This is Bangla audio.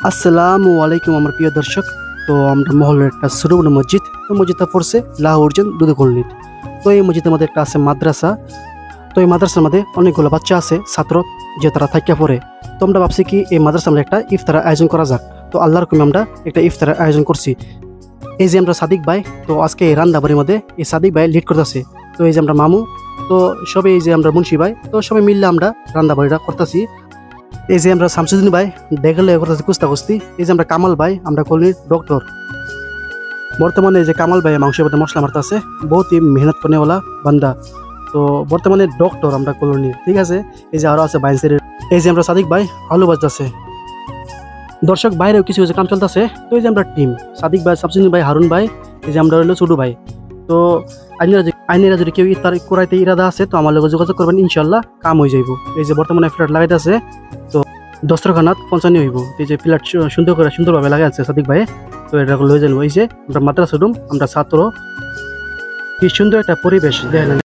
আসসালামু আলাইকুম আমার প্রিয় দর্শক। তো আমরা মহল্লার একটা ছোট বড় মসজিদ, তো মসজিদটা পড়ছে লাহোরজন দুদকল্লির। তো এই মসজিদের মধ্যে একটা আছে মাদ্রাসা। তো এই মাদ্রাসার মধ্যে অনেকগুলো বাচ্চা আছে, ছাত্র, যে তারা থাকিয়া পড়ে। তো আমরা ভাবছি কি এই মাদ্রাসার আমরা একটা ইফতারের আয়োজন করা যাক। তো আল্লাহর কমে আমরা একটা ইফতারের আয়োজন করছি। এই যে আমরা সাদিক ভাই, তো আজকে এই রান্নাবাড়ির মধ্যে এই সাদিক ভাই লিড করতেছে। তো এই যে আমরা মামু, তো সবাই এই যে আমরা মুন্সি ভাই, তো সবাই মিললে আমরা রান্নাবাড়িটা করতেছি। এই যে আমরা শামসুদ্দিন ভাই দেখলে করতেছি কুস্তা কুস্তি। এই যে আমরা কামাল ভাই, আমরা কলোনির ডক্টর। বর্তমানে এই যে কামাল ভাই মাংসের মধ্যে মশলা মারতে আছে, বহুত হি মেহনত করেওয়ালা বান্দা। তো বর্তমানে ডক্টর আমরা কলোনির, ঠিক আছে। এই যে আরো আছে বাইন্সের। এই যে আমরা সাদিক ভাই আলু বাজতেছে। দর্শক বাইরেও কিছু কিছু কাম চলতেছে। তো এই যে আমরা টিম সাদিক ভাই, শামসুদ্দিন ভাই, হারুন ভাই, এই যে আমরা হইলো ছোটু ভাই। তো আইনেরা যদি কেউ ইফতার করাইতে ইরাদা আছে তো আমার লগে যোগাযোগ করবেন, ইনশাল্লাহ কাম হয়ে যাইব। এই যে বর্তমানে ফ্ল্যাট লাগাইতে আছে, তো দস্তরখানাত পঞ্চানি হইব। এই যে ফ্ল্যাট সুন্দরভাবে লাগাই আছে সাদিক ভাই। তো এটা লয়ে যাবো। এই যে আমরা মাদ্রাসা রুম, আমরা ছাত্র, কি সুন্দর একটা পরিবেশ দেখেন।